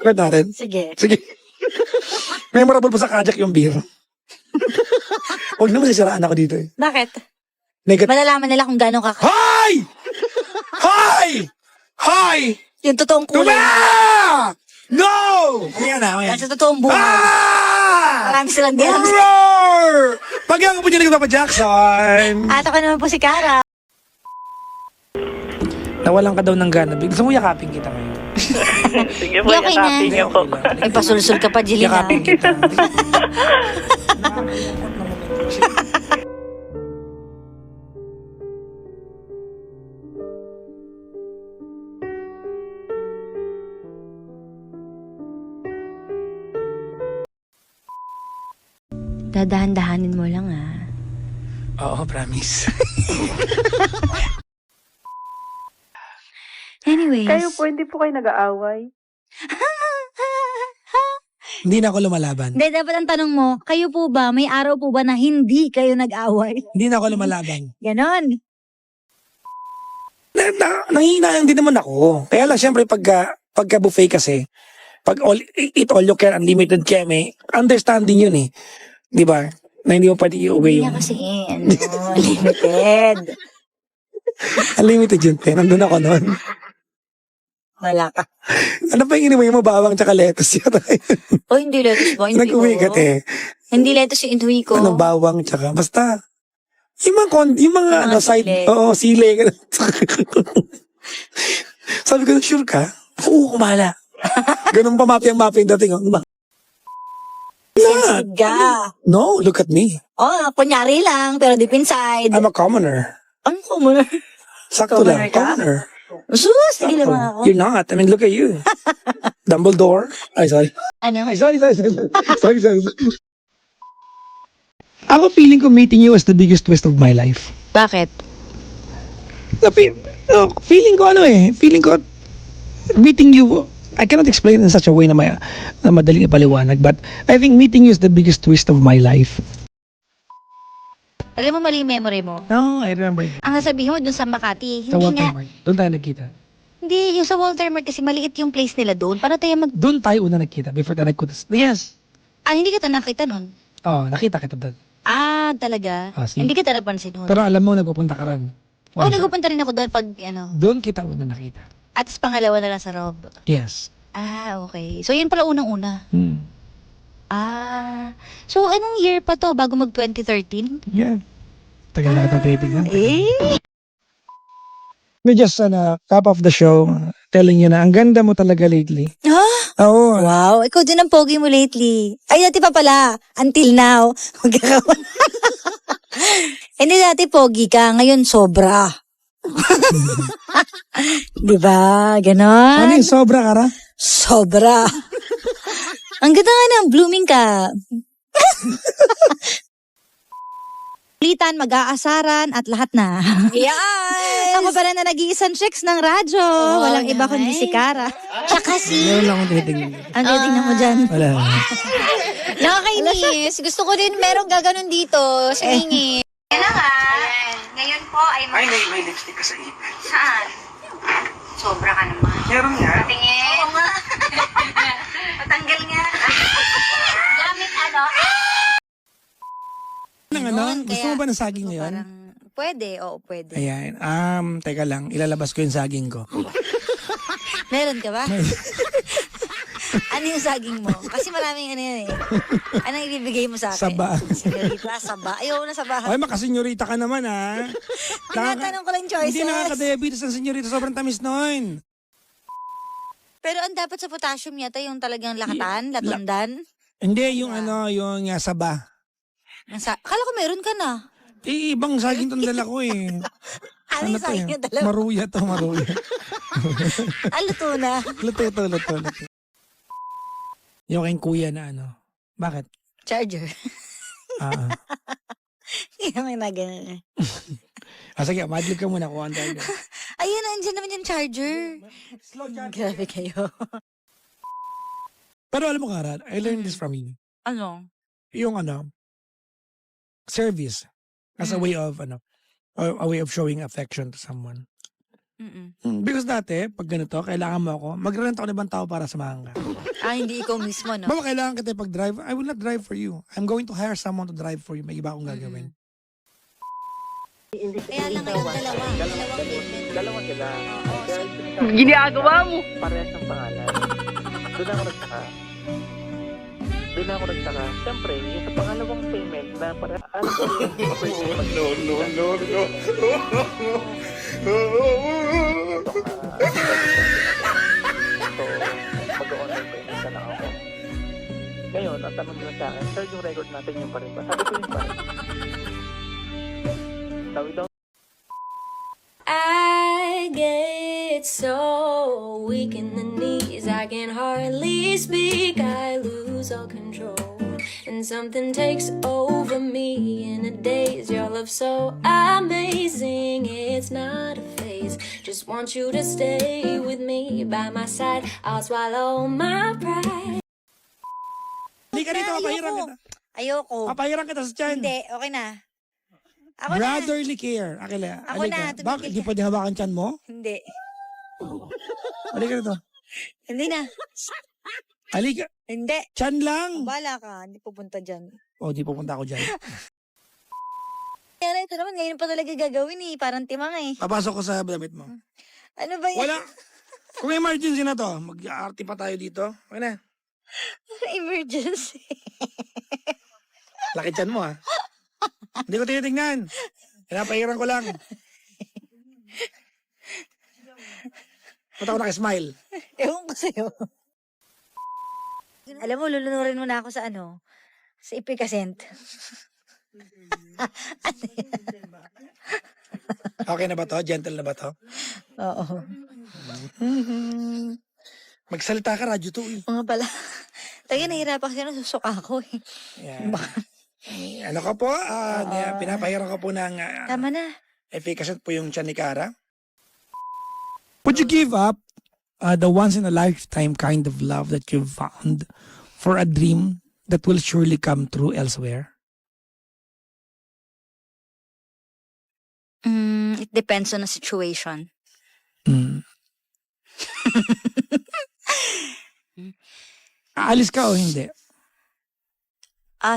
Bakit natin? Sige. Sige. Memorable po sa kajak yung beer. Huwag naman sisiraan ako dito eh. Bakit? Negative. Malalaman nila kung gano'ng kaka... Hi! Hi! Hi! Yung totoong kulay. Tuma! No! Ayan na, ayan. Sa totoong bunga. Ah! Marami silang diyan. Roar! Pag-iangan po niya ng Papa Jackson. At ako naman po si Kara. Nawalan ka daw ng gana. Gusto mo yakapin kita ngayon? Sige po, Okay na. yakapin niyo po. Ay, pasulsul ka pa, Jelina. Yakapin kita. Dadahan-dahanin mo lang Oo, promise. Anyways. Kayo po, hindi po kayo nag-aaway. Hindi na ako lumalaban. Hindi, dapat ang tanong mo, kayo po ba, may araw po ba na hindi kayo nag-away? Hindi na ako lumalaban. Ganon. Nangihinayang din naman ako. Kaya lang, syempre, pagka buffet kasi, pag eat all you can, unlimited keme, understanding yun eh. Di ba? Na hindi mo pwede i-uwi Hindi yung... kasi, limited. Unlimited yun, te. Nandun ako noon. Wala ka. Ano pa yung inuwi mo? Bawang tsaka lettuce yata. O, hindi lettuce ba? Hindi Nag-uwi ka, te. Hindi lettuce yung inuwi ko. Ano, bawang tsaka, basta, yung mga, yung mga Yung ano, mga side, sile. oo, sile. Sabi ko, sure ka? Oo, kumala. Ganun pa mapi ang dating. Oh. Sensitive ka. No, look at me. Oh, kunyari lang, pero deep inside. I'm a commoner. Ano ko mo? Sakto Commoner lang, ka? commoner. Sus, sige lang Oh, ako. you're not. I mean, look at you. Dumbledore. Ay, sorry. Ano? Ay, sorry. Sorry. Ako feeling ko meeting you was the biggest twist of my life. Bakit? Feeling ko meeting you, I cannot explain in such a way na madaling ipaliwanag, but I think meeting you is the biggest twist of my life. Alam mo mali yung memory mo. No, I remember. Ang sasabihin mo dun sa Makati, Sa hindi Walter nga. Mart. Doon tayo nagkita. Hindi, yung sa Walter Mart kasi maliit yung place nila doon. Paano tayo Doon tayo una nagkita before tayo nagkita. Yes. hindi kita nakita nun. Oh, nakita kita doon. Ah, talaga? Ah, sige. Hindi kita napansin nun. Pero alam mo, nagpupunta ka rin. Oo, nagpupunta rin ako doon pag, Doon kita una nakita. at pangalawa na lang sa Rob. Yes. Ah, okay. So, yun pala unang-una. Hmm. Ah, so anong year pa to bago mag 2013? Yeah. Tagal na kitang titignan. Eh? We just, top of the show, telling you na ang ganda mo talaga lately. Ah? Oo. Wow, ikaw din ang pogi mo lately. Ay, dati pa pala. Until now. Hindi dati pogi ka, ngayon sobra. Diba? Ganon? Ano yung sobra ka ra? Sobra. Ang ganda nga ng blooming ka. Ulitan, mag-aasaran at lahat na. Yes! Ako pa rin na nag-iisang chicks ng radyo. Walang iba kundi si Kara. Tsaka si... Meron lang akong tinitignan. Ang titignan mo dyan. Wala. Nakakainis. Gusto ko din merong gaganon dito. Singingin. Yan na nga. Ngayon po ay May lipstick ka sa ipin. saan? Sobra ka naman. Meron nga. Tingin. Oo nga. Patanggal nga. Gamit ano? Gusto mo ba ng saging ngayon? Pwede, oo, pwede. Ayan. Teka lang. Ilalabas ko yung saging ko. Meron ka ba? Ano yung saging mo? Kasi maraming ano yan eh. Anong ibibigay mo sa akin? Saba. Senyorita, saba. Ayaw na saba. Ay, makasenyorita ka naman, ha? Tinatanong ko lang choices. Hindi nakaka-diabetes ang senyorita. Sobrang tamis nun. Pero ang dapat sa potassium yata yung talagang lakatan, latundan. Hindi, yung yung saba. Akala ko meron ka na. Eh, ibang saging tong dala ko eh. Ano yung saging yung dalawa? Maruya to, maruya. Luto na. Luto. Yung kayong kuya na Bakit? Charger. Ah. Hindi naman na ganun. Sige, madlib ka muna kung tayo. Ayun, andyan naman yung charger. Slow charger. Grabe kayo. Pero alam mo, Karan, I learned this from you. Ano? Yung service as a way of a way of showing affection to someone. Because dati, pag ganito, kailangan mo ako, magre-rent ako ng ibang tao para samahan ka. Ah, hindi ikaw mismo, no? Baka kailangan kita pag-drive, I will not drive for you. I'm going to hire someone to drive for you. May iba akong gagawin. Kaya lang kayong dalawa. Dalawang payment. Dalawa sila. Ginagawa mo. Parehas ng pangalan. Doon ako nagtaka. Siyempre, yung sa pangalawang payment na para ano ba So, mag-online payment na lang ako. Ngayon, ang tanong nila sa akin, sir, yung record natin yung pa rin ba? Sabi ko yung pa rin. Sabi daw, I get so weak in the knees, I can hardly speak, I lose all control. And something takes over me in a daze. Your love so amazing, it's not a phase. Just want you to stay with me by my side. I'll swallow my pride. Hindi ka dito, papahiran kita. Ayoko. Papahiran kita sa tiyan. Hindi, okay na. Ako na. Brotherly care. Akila, Ako na, alika. tumigil Bakit? ka. Hindi pwede hawakan tiyan mo? Hindi. Alika dito. Hindi na. Alika. Hindi. Tiyan lang. Bala ka. Hindi pupunta dyan. O, di pupunta ako dyan. Kaya ito naman, ngayon pa talaga gagawin eh. Parang timang eh. Papasok ko sa damit mo. Ano ba yan? Wala. Kung emergency na to, mag-aarty pa tayo dito. Okay na. Emergency. Laki tiyan mo ha. Hindi ko tinitingnan. Pinapahiran ko lang. Ba't ako nakismile? Ewan ko sa'yo. Alam mo, lulunurin mo na ako sa ano? Sa Ipicascent. Okay na ba to? Gentle na ba to? Oo. Magsalita ka, radyo to eh. Mga pala. Tayo nahirapan kasi nasusuka ako eh. Yan. Ano ka po? Pinapahiran ko po ng Tama na. efficacy po yung tiyan ni Cara. Would you give up the once-in-a-lifetime kind of love that you've found for a dream that will surely come true elsewhere? It depends on the situation. Mm. Aalis ka o hindi?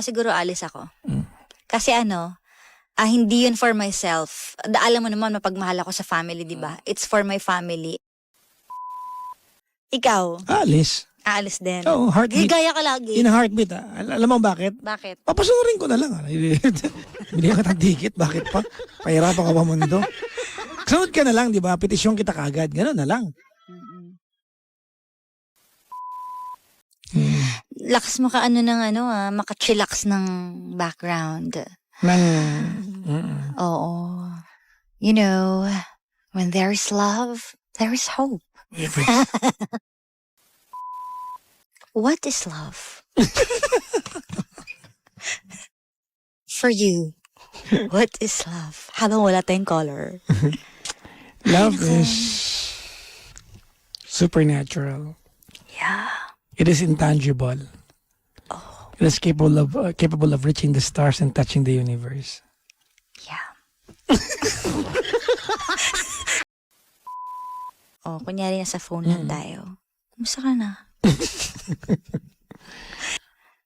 Siguro alis ako. Mm. Kasi hindi yun for myself. Alam mo naman, mapagmahal ako sa family, di ba? It's for my family. Ikaw, Aalis. aalis din. Oo, heartbeat. Gigaya ka lagi. In a heartbeat. Alam mo bakit? Bakit? Papasunurin ko na lang. Binigyan ka ng ticket. Bakit pa? Pahirapan ka pa mundo. Sunod ka na lang, di ba? Petisyon kita kagad. Ganun na lang. Lakas mo ka makachillax ng background. Oo. You know, when there is love, there is hope. What is love? For you, what is love? Habang wala tayong color. Love is supernatural. Yeah. It is intangible. It is capable of reaching the stars and touching the universe. Yeah. Kunyari nasa phone lang tayo. Kumusta ka na?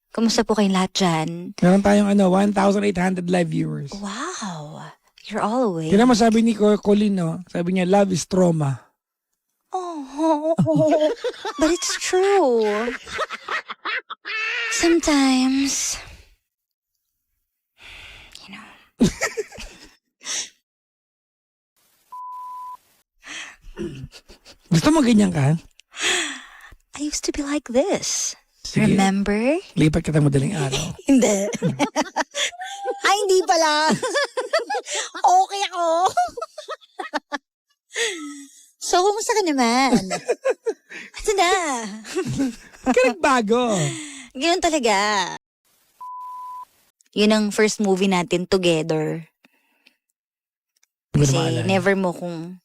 Kumusta po kayong lahat dyan? Meron tayong 1,800 live viewers. Wow. You're all awake. Kaya naman sabi ni Colin, no? Sabi niya, love is trauma. Oh, but it's true. Sometimes, you know. Gusto mo ganyan ka? I used to be like this. Sige. Remember? Lipat kita madaling araw. Hindi. Ay, hindi pala. Okay ako. So, kumusta ka naman? Ito na. Ka nagbago. Ganyan talaga. Yun ang first movie natin together. Hindi ko na Kasi maalala. never mo kung...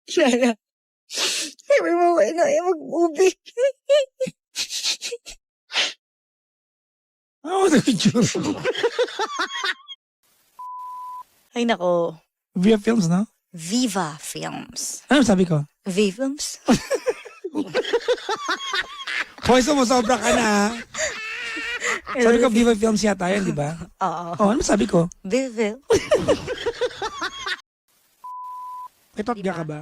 Shara. Never mo ko mag-movie. Ano the picture? Ay, nako. Via Films, no? Viva Films. Ano sabi ko? Vivums? Hoy, sumusobra ka na. ha? Sabi ko, Viva Films yata yun, di ba? Oo. Oh, ano sabi ko? Viva. Itotga ka ba?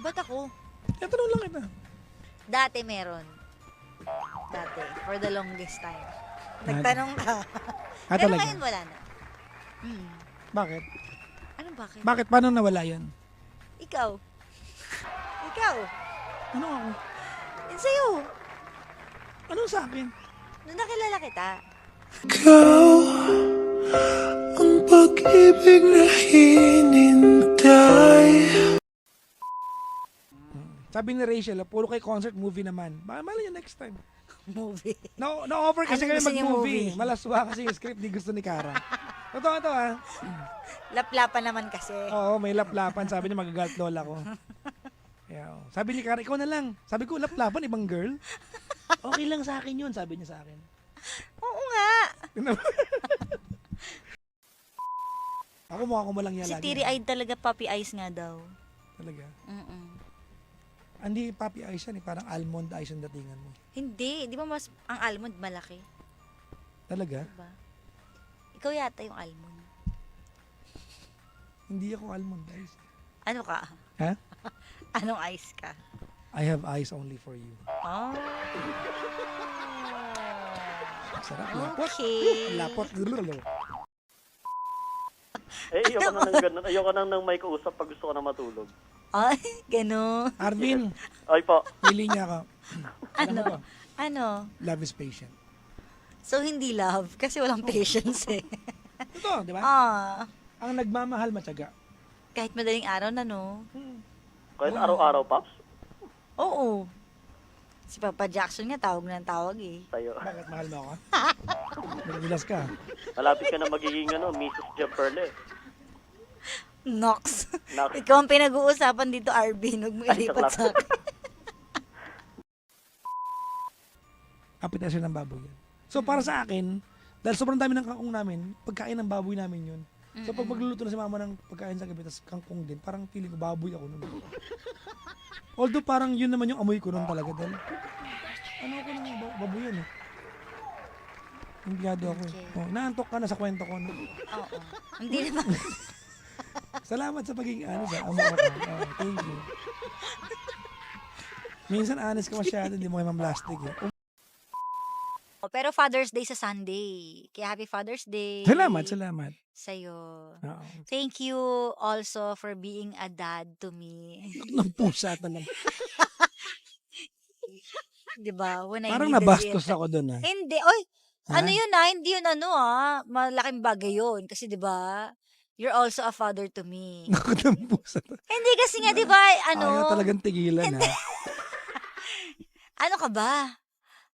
Ba't ako? Tanong lang kita. Dati meron. Dati. For the longest time. Nagtanong ka. Ah, Pero talaga? ngayon wala na. Hmm. Bakit? Ano bakit? Bakit? Paano nawala yan? Ikaw. Ikaw. Ano ako? Yun sa'yo. Ano sa akin? Nung nakilala kita. Ang pag-ibig na hinintay. Sabi ni Rachel, puro kay concert movie naman. Malay niya next time. Movie. Na-offer kasi Anong kami gusto niya mag-movie. movie? Malaswa kasi yung script di gusto ni Cara. Totoo to ha. Laplapan naman kasi. Oo, may laplapan. Sabi niya magagalt lola ko. Yeah, oh. Sabi ni Cara, ikaw na lang. Sabi ko, laplapan, ibang girl. Okay lang sa akin yun, sabi niya sa akin. Oo nga. Ako mukha ko mo lang yan Si lagi. teary-eyed talaga, puppy eyes nga daw. Talaga. Mm-mm. Hindi puppy eyes yan eh. Parang almond eyes ang datingan mo. Hindi. Di ba mas, ang almond malaki? Talaga? Diba? Ikaw yata yung almond. Hindi ako almond eyes. Ano ka? Ha? Anong eyes ka? I have eyes only for you. Oh. Sarap. Lapot. Okay. Lapot. Ayoko na ng ganun. Ayoko na ng may kausap pag gusto ko na matulog. Ay, gano'n. Arvin, Ay po. pili niya ako. Ano? Ano ba? Ano? Love is patient. So, hindi love. Kasi walang patience eh. Ito, di ba? Ah. Ang nagmamahal matyaga. Kahit madaling araw na, no? Kahit araw-araw, Pops. Oo. Si Papa Jackson nga, tawag na ng tawag eh. Tayo. Bakit mahal mo ako? Nagilas ka. Malapit ka na magiging Mrs. Jumperle. Nox. Nox. Ikaw ang pinag-uusapan dito, Arvin. Huwag mo Ay, ilipat sa akin. Kapitasyon ng baboy yan. So para sa akin, dahil sobrang dami ng kangkong namin, pagkain ng baboy namin yun. So pag magluluto na si mama ng pagkain sa gabi, tapos kangkong din, parang feeling ko baboy ako nun. Although parang yun naman yung amoy ko nun talaga. Dahil, ano ako ng baboy yan eh. Empleyado ako eh. Okay. Oh, naantok ka na sa kwento ko. No? Oo. Hindi naman. Salamat sa pagiging honest ha. Amo ka. Oh, thank you. Minsan honest ka masyado, hindi mo kayo plastic eh. Pero Father's Day sa Sunday. Kaya happy Father's Day. Salamat. Sa'yo. Oo. Thank you also for being a dad to me. Ng pusa talaga. Diba? When I Parang needed nabastos it. ako dun ha. Hindi. Oy, Ha? ano yun hindi yun malaking bagay yun. Kasi diba, you're also a father to me. Ako ng pusa. Hindi kasi nga diba, Ayaw talagang tigilan ha. ano ka ba?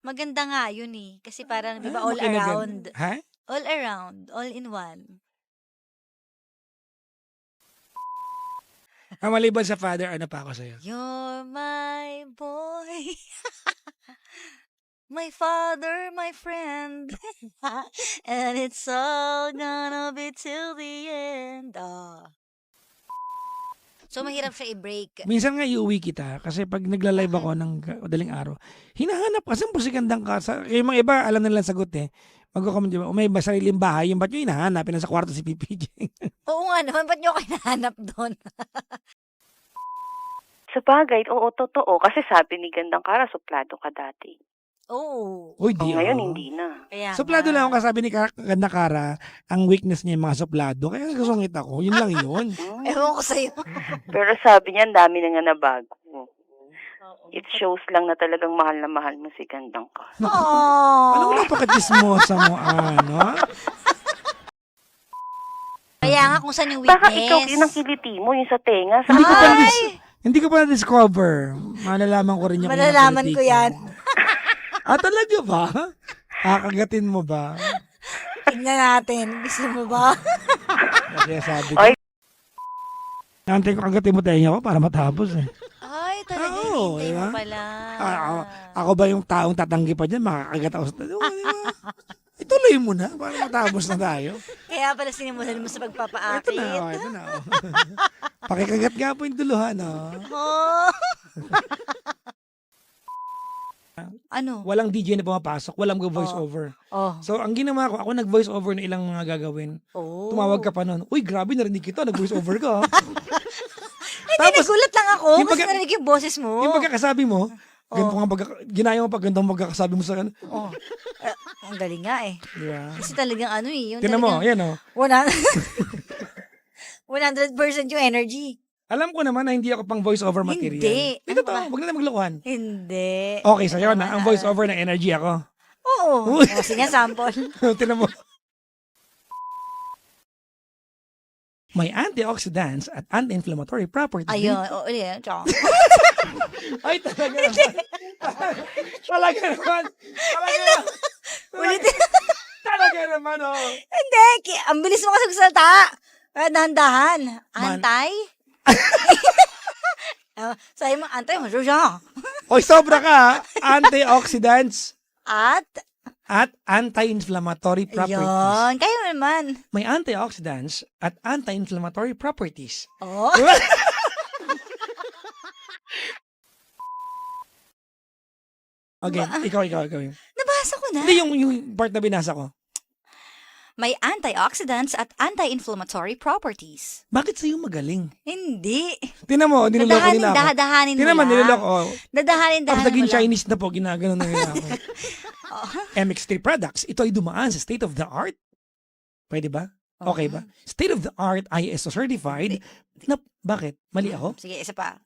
Maganda nga yun eh. Kasi parang, di ba, all Makinagan. around. Ha? All around. All in one. Maliban sa father, ano pa ako sa'yo? You're my boy. My father, my friend. And it's all gonna be till the end. So, mahirap siya i-break. Minsan nga iuwi kita kasi pag nagla-live ako ng madaling araw, hinahanap kasi po si Gandang Casa. Yung mga iba, alam nila sagot eh. Magkakamit, may sariling bahay, yung ba't nyo hinahanap? Nasa kwarto si PPJ. Oo nga naman, ba't nyo kayo nahanap doon? Sa bagay, oo, totoo. Kasi sabi ni Gandang Cara, suplado ka dati. Oo. Uy, di Ngayon, ako. hindi na. Kaya Suplado nga. lang ako kasabi ni Gandang Cara, ang weakness niya yung mga suplado. Kaya susungit ako. Yun lang yun. Ewan ko sa'yo. Pero sabi niya, ang dami na nga nabago. It shows lang na talagang mahal na mahal mo si Gandang Cara. Ano mo Aww. napaka-chismosa mo, ano? Kaya nga kung saan yung Baka weakness. ikaw yun ang kiliti mo, yung sa tenga. Sa Hindi ko pa na-discover. Malalaman ko rin yung Malalaman ko yan. Talaga ba? Kakagatin mo ba? Tignan natin. Gusto mo ba? Kasi sabi ko. Ay. Nantay ko kagatin mo tenga ko para matapos eh. Ay, talaga. Oo, Hintay diba? mo pala. Ako ba yung taong tatanggi pa dyan? Makakagat ako sa diba? Ituloy mo na para matapos na tayo. Kaya pala sinimulan mo sa Ito pagpapaakit. na, oh, ito na. Oh. Pakikagat nga po yung duluhan, oh. Oh. Ano? Walang DJ na pumapasok, walang voice over. Oh. So, ang ginawa ko, ako nag-voice over na ilang mga gagawin. Oh. Tumawag ka pa nun. Uy, grabe, narinig kita, nag-voice over ka. Hindi, nagulat lang ako. yung Kasi pagka- narinig yung boses mo. Yung pagkakasabi mo, ganito nga ginaya mo pag ganito ang pagkakasabi mo sa kan. Oh. Ang galing nga eh. Di ba? Kasi talagang ano eh. Yung Tinan mo, talagang yan oh. 100% yung energy. Alam ko naman na hindi ako pang voice over material. Hindi. Ito Ano to, ba? wag na maglokohan. Hindi. Okay, sa'yo na. Ang voice over na energy ako. Oo. Uy. Kasi nga sample. Tinan mo. May antioxidants at anti-inflammatory properties. Ayun. Oo, yan. Tsaka. Ay, talaga naman. Talaga naman. Talaga naman. Ulitin. Talaga naman, oh. Hindi. Ang bilis mo kasi magsalita. Dahan-dahan. Antay? Sabi mo, antay mo. Siya. Oy, sobra ka, ha? Antioxidants At? at anti-inflammatory properties. Yun. Kayo naman. May antioxidants at anti-inflammatory properties. Oh. Okay, ikaw. Nabasa ko na. Hindi, yung part na binasa ko. May antioxidants at anti-inflammatory properties. Bakit sa'yo magaling? Hindi. Tinan mo, niloloko nila ako. Dadahanin mo Tinan mo, lang. niloloko. Oh. Dadahanin Tapos mo naging lang. Chinese na po, ginagano na nila ako. MX3 products, ito ay dumaan sa state of the art. Pwede ba? Okay ba? State of the art ISO certified. Na, bakit? Mali ako? Sige, isa pa.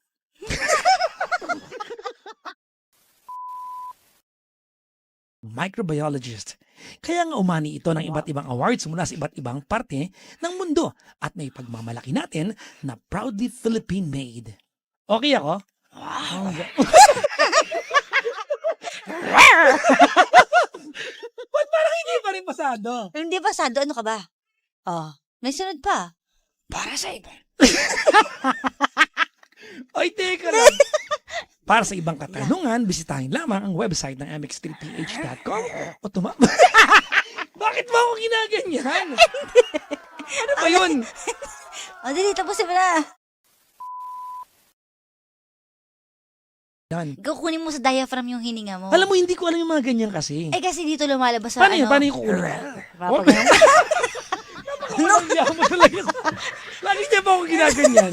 Microbiologist. Kaya nga umani ito ng iba't ibang awards mula sa iba't ibang parte ng mundo at may pagmamalaki natin na proudly Philippine-made. Okay ako? Wow. Ba't parang hindi pa rin pasado? Hindi ba, Sado? Ano ka ba? Oh, may sunod pa. Para sa iba. Ay, teka lang. Para sa ibang katanungan, bisitahin lamang ang website ng mx3ph.com o Bakit mo ako ginaganyan? Ano ba yun? O, dali, tapusin mo na. Yan. Kukunin mo sa diaphragm yung hininga mo. Alam mo, hindi ko alam yung mga ganyan kasi. Eh, kasi dito lumalabas sa Paano yun? Paano yung kukunin? Papagano. Napakawalang mo talaga. Lagi niya ba ako ginaganyan?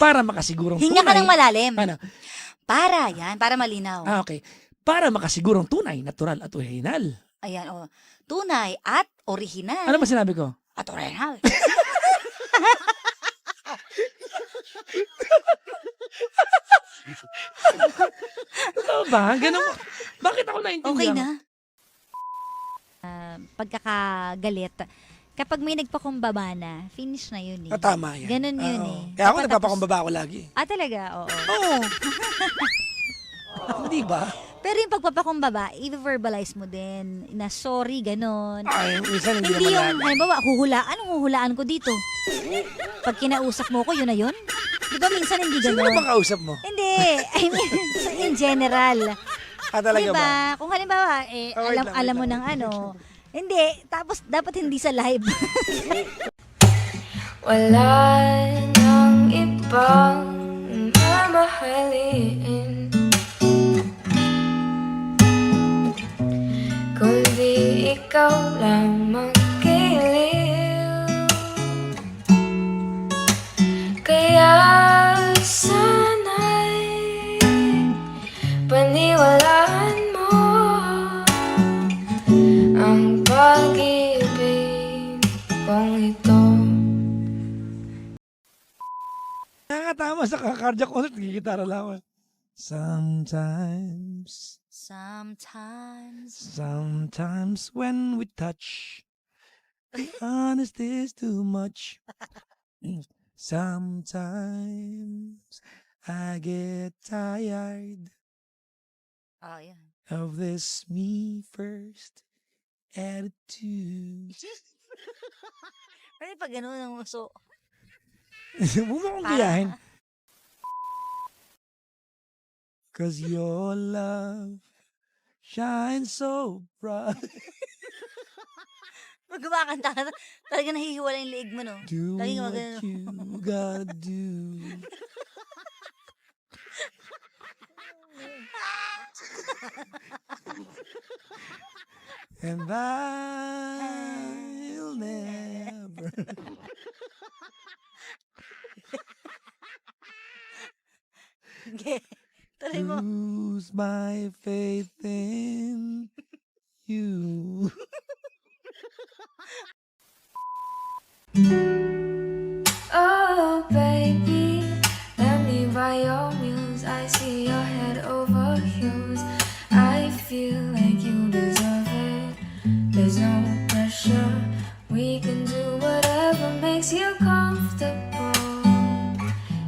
Para makasigurong Hinga ka ng malalim. Ano? Para malinaw. Okay. Para makasigurong tunay, natural at original. Ayan, o. Tunay at original. Ano ba sinabi ko? At original. Totoo ba? Ganun. Bakit ako naintindihan? Okay na. Pagkakagalit, kapag may nagpakumbaba na, finish na yun eh. Tama yan. Ganun yun Oo. eh. Kaya ako Dapat nagpapakumbaba ako lagi. Talaga, oo. Oo. Hindi ba? Pero yung pagpapakumbaba, i-verbalize mo din na sorry, ganun. Ay, minsan hindi Hindi naman yung, lagi. halimbawa, anong huhulaan ko dito? Pag kinausap mo ko, yun na yun? Di ba minsan hindi Sino ganun? ba kausap mo? Hindi. I mean, in general. Talaga Diba? ba? Kung halimbawa, Wait alam mo lang. ng ano. Hindi. Tapos, dapat hindi sa live. Wala nang ibang mamahalin kundi ikaw lamang giliw. Kaya sana'y paniwalaan mo ang pag-ibig kong ito. Nakakatama sa cardiac concert, gigitara lang ako. Sometimes when we touch, the honesty is too much. Sometimes I get tired Oh, yan. of this me first attitude. Ano pag gano'n ang uso? Huwag mo akong gayahin. Cause your love shines so bright. Pag kumakanta ka, talaga nahihiwala yung leeg mo, no? Do Lagi what magano. you gotta do. And I'll never Sige. Tuloy mo. lose my faith in you. Oh, baby, let me buy your muse. I see your head over heels. I feel like you deserve it. There's no pressure. We can do whatever makes you comfortable.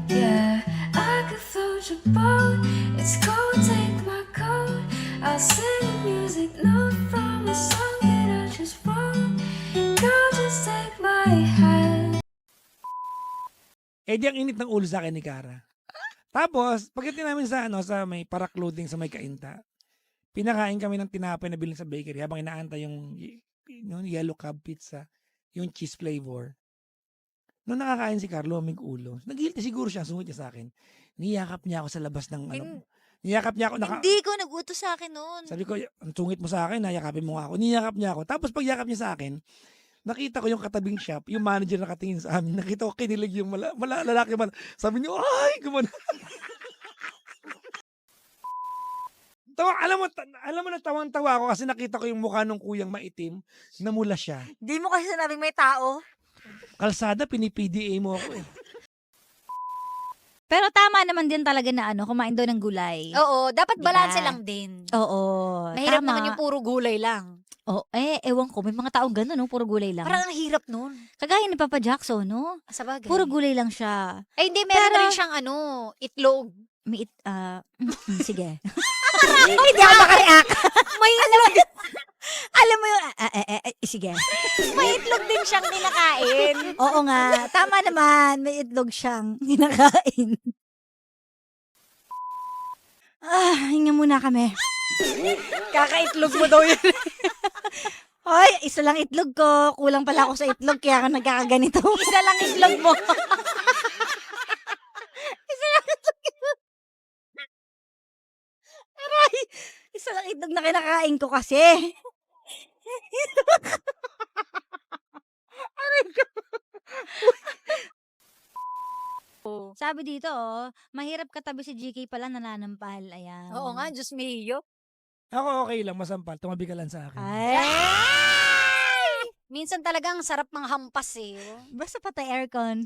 Yeah, I could float your boat. It's cold, take my coat. I'll sing music note from a song that I just wrote. Girl, just take my hand. Eh di ang init ng ulo sa akin ni Cara. Tapos, pagdating namin sa sa may Parak Loading sa may Kainta, pinakain kami ng tinapay na bilhin sa bakery habang inaantay yung yellow cab pizza, yung cheese flavor. Nung nakakain si Carlo, may ulo. Nag-guilty siguro siya, sungit niya sa akin. Niyakap niya ako sa labas ng niyakap niya ako. Hindi ko nag-utos sa akin noon. Sabi ko, ang sungit mo sa akin, nayakapin mo nga ako. Niyakap niya ako. Tapos pag yakap niya sa akin, nakita ko yung katabing shop, yung manager nakatingin sa amin. Nakita ko kinilig yung lalaki man. Sabi niyo, ay, gumana. Alam mo tawang-tawa ako kasi nakita ko yung mukha ng kuyang maitim, namula siya. Di mo kasi sinabing may tao. Kalsada, pinipda mo ako eh. Pero tama naman din talaga na kumain doon ng gulay. Oo, dapat Diba? balanse lang din. Oo, Mahirap tama. naman yung puro gulay lang. Oh, ewan ko, may mga taong gano'n, no? Puro gulay lang. Parang ang hirap nun. Kagaya ni Papa Jackson, no? Sa bagay. Puro gulay lang siya. Ay, hindi, meron Pero- na rin siyang itlog. May sige. Hindi ako makareact. May itlog. Alam mo yung, sige. May itlog din siyang kinakain. Oo nga, tama naman, may itlog siyang kinakain. Hinga muna kami. Kakaitlog mo daw yan. Hoy, isa lang itlog ko. Kulang pala ako sa itlog, kaya ako nagkakaganito. Isa lang itlog mo. Isa lang itlog na kinakain ko kasi. Sabi dito, mahirap katabi si GK pala nananampal. Ayan. Oo nga, Diyos mio. Ako okay lang, masampal. Tumabi ka lang sa akin. Ay! Minsan talagang sarap mga hampas eh. Basta patay aircon.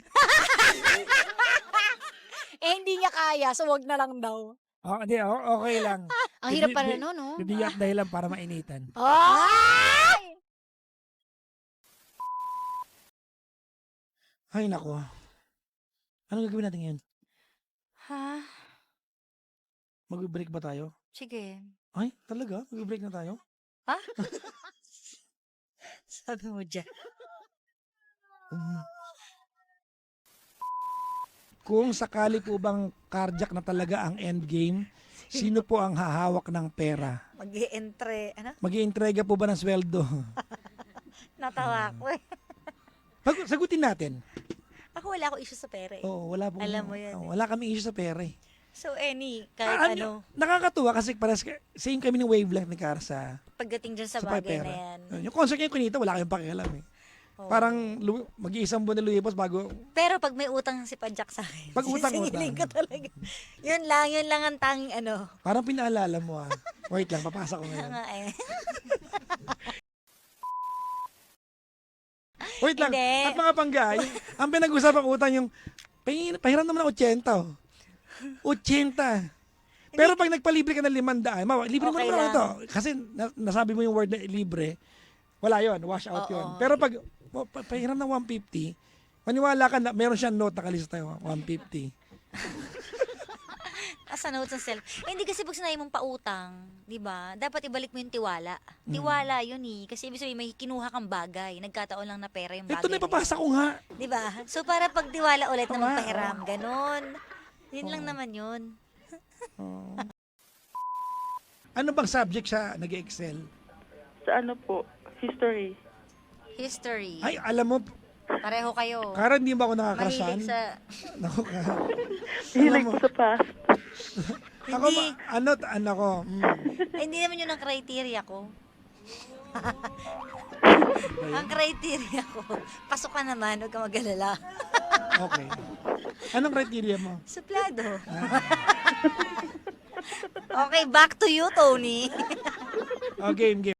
Eh, hindi niya kaya, so wag na lang daw. Okay lang. Ang hirap pala no, no? Bibigyan ka dahilan para mainitan. Ay! Ay, nako. Anong gagawin natin ngayon? Ha? Mag-break ba tayo? Sige. Ay, talaga? Mag-break na tayo? Sabi mo dyan. Kung sakali po bang carjack na talaga ang endgame, sino po ang hahawak ng pera? Mag-i-entre. Ano? Mag-iintrega po ba ng sweldo? Natawa ko eh. Sagutin natin. Ako wala akong issue sa pera eh. Oo, wala po. Alam mo yan eh. Wala kami issue sa pera eh. So kahit Nakakatuwa kasi same kami ng wavelength ni Cara sa pagdating dyan sa sa bagay pera. na yan. Yung concert niya kunita, wala kayong pakialam eh. Oo. Parang mag-iisang buwan na lumipos bago Pero pag may utang si Padjak sa akin, Pag utang-utang. sisingilin ko talaga. Yun lang ang tanging parang pinaalala mo ah. Wait lang, papasa ko ngayon. nga eh. Wait lang. Hindi. At mga panggay, ang pinag-usapang utang yung pahiram naman ng 80. 80. Pero pag nagpalibre ka ng 500, libre mo Okay naman lang. ito. Kasi nasabi mo yung word na libre, wala yon, wash out Oo. yon. Pero pag pahiram ng 150, maniwala ka na meron siyang note nakalista yung 150. Asa notes ng self. Eh, hindi kasi pag sinabi mong pautang, di ba? Dapat ibalik mo yung tiwala. Tiwala yun eh. Kasi ibig sabihin, may kinuha kang bagay. Nagkataon lang na pera yung bagay. Ito na ipapasa ko nga. Di ba? So, para pag tiwala ulit na Oo nga, magpahiram, ganon. Yun lang naman yun. Ano bang subject siya nag-excel? Sa ano po? History. History. Ay, alam mo, Pareho kayo. Kara, hindi ba ako nakakrashan? Mahilig sa... Naku, Kara. Hilig ko sa past. Ako, Hindi. ano ko, Ay, hindi naman yun ang criteria ko. Ang criteria ko, pasok ka naman, huwag ka mag-alala. okay. Anong criteria mo? Suplado. Okay, back to you, Tony. Game.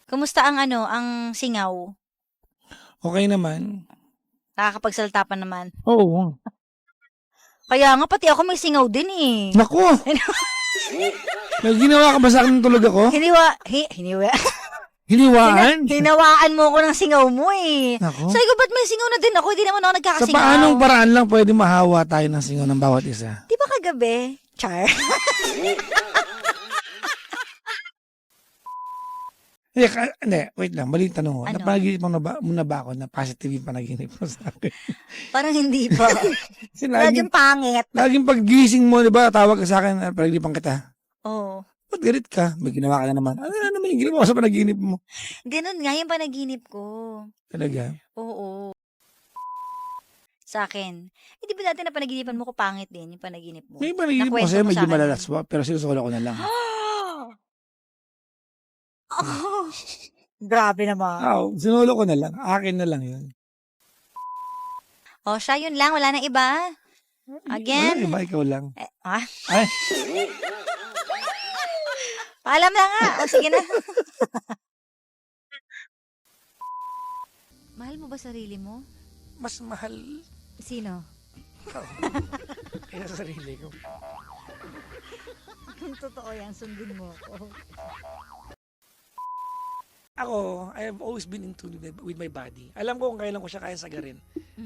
Kumusta ang ang singaw? Okay naman. Nakakapagsalita pa naman. Oo. Kaya nga, pati ako may singaw din eh. Naku! May ginawa ka ba sa akin ng tulog ako? Hiniwaan? Hinawaan mo ako ng singaw mo eh. Naku. Sabi ko, ba't may singaw na din ako? Hindi naman ako Sa nagkakasingaw. paanong paraan lang pwede mahawa tayo ng singaw ng bawat isa? Di ba kagabi? Char. Hindi, wait lang, maling tanong ko. Ano? Napanaginip mo na ba ako na positive yung panaginip mo sa akin? Parang hindi pa. Kasi Laging pangit. laging paggising mo, di ba, tawag ka sa akin, panaginipan kita. Oo. Ba't galit ka? May ginawa ka na naman. Ano na naman yung ginawa sa panaginip mo? Ganun nga yung panaginip ko. Talaga? Oo. Sa akin. Eh, di ba dati na panaginipan mo ko pangit din yung panaginip mo? May panaginip ko Nakwento sa'yo, mo medyo sa akin malalas pa, pero sinusolo ko na lang. Grabe naman. Sinulo ko na lang. Akin na lang yun. O, siya yun lang. Wala nang iba. Again. Wala, iba, ikaw lang. Ay. Paalam na nga. O, sige na. Mahal mo ba sarili mo? Mas mahal Sino? kaya sa sarili ko. Kung totoo yan, sundin mo ako. Ako, I have always been in tune with my body. Alam ko kung kailan ko siya kaya sagarin.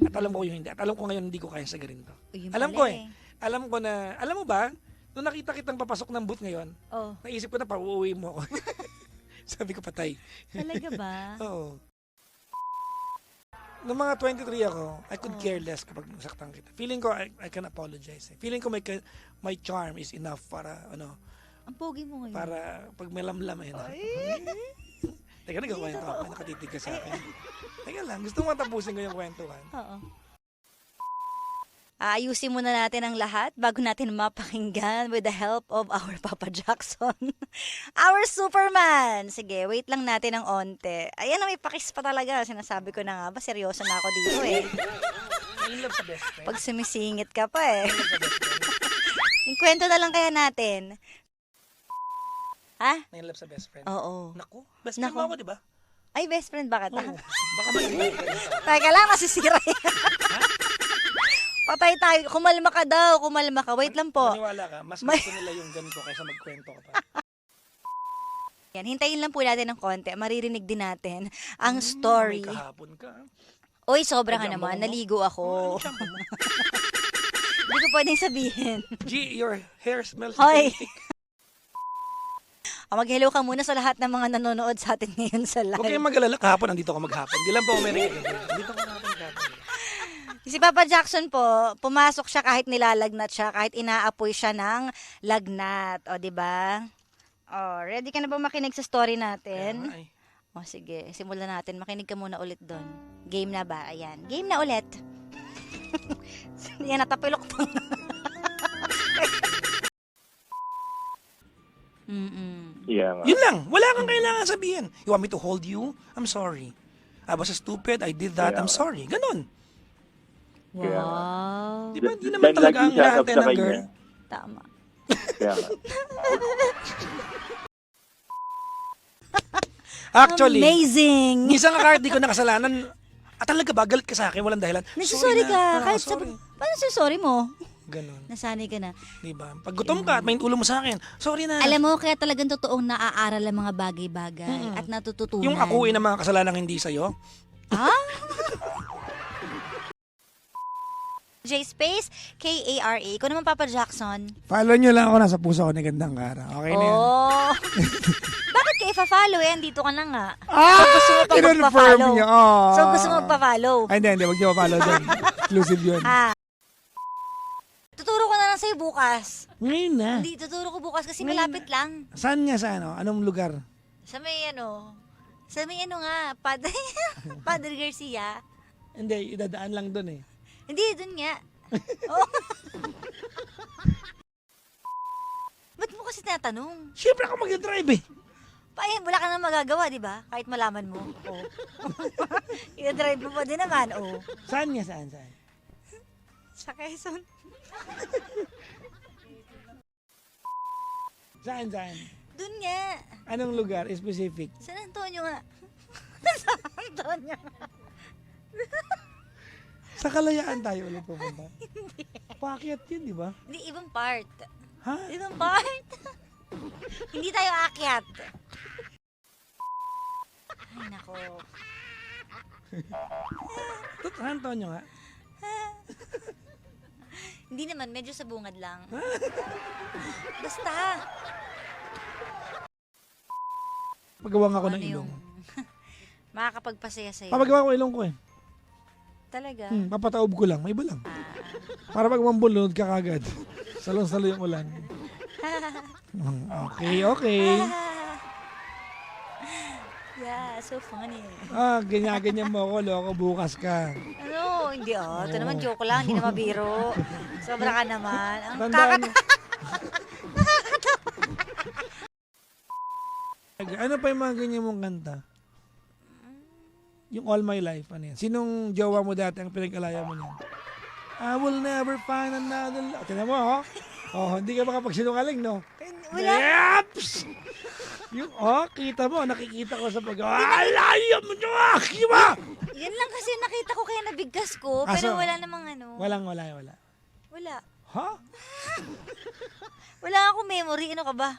At alam ko yung hindi. At alam ko ngayon hindi ko kaya sagarin to. Alam ko eh. Alam ko na, alam mo ba, nung nakita kitang papasok ng booth ngayon, Oh, naisip ko na pauuwi mo ako. Sabi ko patay. talaga ba? Oo. Noong mga 23 ako, I could care less kapag nasaktan kita. Feeling ko, I can apologize. Feeling ko my charm is enough para, Ang pogi mo ngayon. para pag may lamlam Teka, nagkakwento ako. Nakatitig ka sa akin. Teka lang, gusto mo tapusin ko yung kwentuhan. Oo. Aayusin muna natin ang lahat bago natin mapakinggan with the help of our Papa Jackson. Our Superman! Sige, wait lang natin ng onte. Ayan, may pakis pa talaga. Sinasabi ko na nga ba, seryoso na ako dito eh. In love sa best friend. Pag sumisingit ka pa eh. Yung kwento na lang kaya natin. Ha? In love sa best friend. Oo. Naku, best friend Naku. mo ako, di ba? Ay, best friend ba kita? Oo. Baka mag-invite ka rin. Teka lang, masisira yan. Patay tayo. Kumalma ka daw. Kumalma ka. Wait lang po. Maniwala ka, mas gusto nila yung ganito kaysa magkwento ka pa. Yan, hintayin lang po natin ng konti. Maririnig din natin ang story. May kahapon ka. Uy, sobra ka Ay, naman. mo. Naligo ako. Ano shampoo mo? Hindi ko pwedeng sabihin. G, your hair smells Hoy. terrific. Mag-hello ka muna sa lahat ng mga nanonood sa atin ngayon sa Huwag kayong live. mag-alala, kahapon nandito ako maghapon. Di lang po ako may nagagabi. Nandito ako kahapon. Si Papa Jackson po, pumasok siya kahit nilalagnat siya, kahit inaapoy siya ng lagnat. O, di ba? O, ready ka na ba makinig sa story natin? Ay, O, sige. Simulan natin. Makinig ka muna ulit doon. Game na ba? Ayan. Game na ulit. Yan, natapilok to. Yeah nga. yun lang. Wala kang kailangan sabihin. You want me to hold you? I'm sorry. I was stupid. I did that. Yeah. I'm sorry. Ganon. Wow. Di ba? Di naman Dahil talaga lagi ang siya lahat sa ng kanya. girl. Tama. Kaya nga. Actually, Amazing! minsan nga kahit di ko nakasalanan, talaga ba? Galit ka sa akin? Walang dahilan. Nagsasorry ka. Kahit sorry. paano sorry mo? Ganon. Nasanay ka na. Di ba? Pag gutom ka at may ulo mo sa akin, sorry na. Alam mo, kaya talagang totoong naaaral ang mga bagay-bagay at natututunan. Yung akuin ng mga kasalanang hindi sa'yo, J-Space, K-A-R-A. Ikaw naman, Papa Jackson. follow nyo lang ako. Nasa puso ko ni Gandang Kara. Okay na yan. Oh. Bakit ka ipa-follow eh? Andito ka na nga. Ah! gusto mo pa Kinonfirm magpa-follow. niya. Oh. So, gusto mo magpa-follow? Ay, hindi. Huwag niyo pa-follow doon. Exclusive yun. Tuturo ko na lang sa'yo bukas. Ngayon na. Hindi, tuturo ko bukas kasi Ngayon malapit lang. Saan nga sa ano? Anong lugar? Sa may Sa may ano nga, Padre, Padre Garcia. Hindi, idadaan lang doon eh. Hindi, dun nga. Oh. Ba't mo kasi tinatanong? Siyempre ako mag-drive eh. Wala ka nang magagawa, di ba? Kahit malaman mo. Oh. I-drive mo pa din naman, oh. Saan nga, saan? Sa Quezon. Saan? Dun nga. Anong lugar, specific? San Antonio nga. San Antonio nga. Sa Kalayaan tayo ulit pupunta. Paakyat yun, di ba? Hindi, ibang part. Ha? Ibang part. Hindi tayo akyat. Ay, nako. San Antonio nga. Hindi naman, medyo sa bungad lang. Basta. Pagawang ako Ano ng ilong. makakapagpasaya sa'yo. Papagawa ko ilong ko eh. Talaga. Papataob ko lang, may iba lang. Para pag mambulod ka kagad. Salong-salo yung ulan. Okay. Yeah, so funny. Ganyan mo ako, loko, bukas ka. Ano? Hindi ito naman joke lang, hindi na mabiro. Sobra ka naman. Ang Tandaan mo. Ano pa yung mga ganyan mong kanta? Yung All My Life, ano yan? Sinong jowa mo dati ang pinag-alaya mo niyan? I will never find another love. Tignan mo, hindi ka makapagsinungaling, no? Wala. Yaps! Yung, kita mo, nakikita ko sa alaya mo nyo, diba? Yan lang kasi nakita ko kaya nabigkas ko, Ah, pero so, wala namang ano. Wala. Wala. Ha? Wala akong memory. Ano ka ba?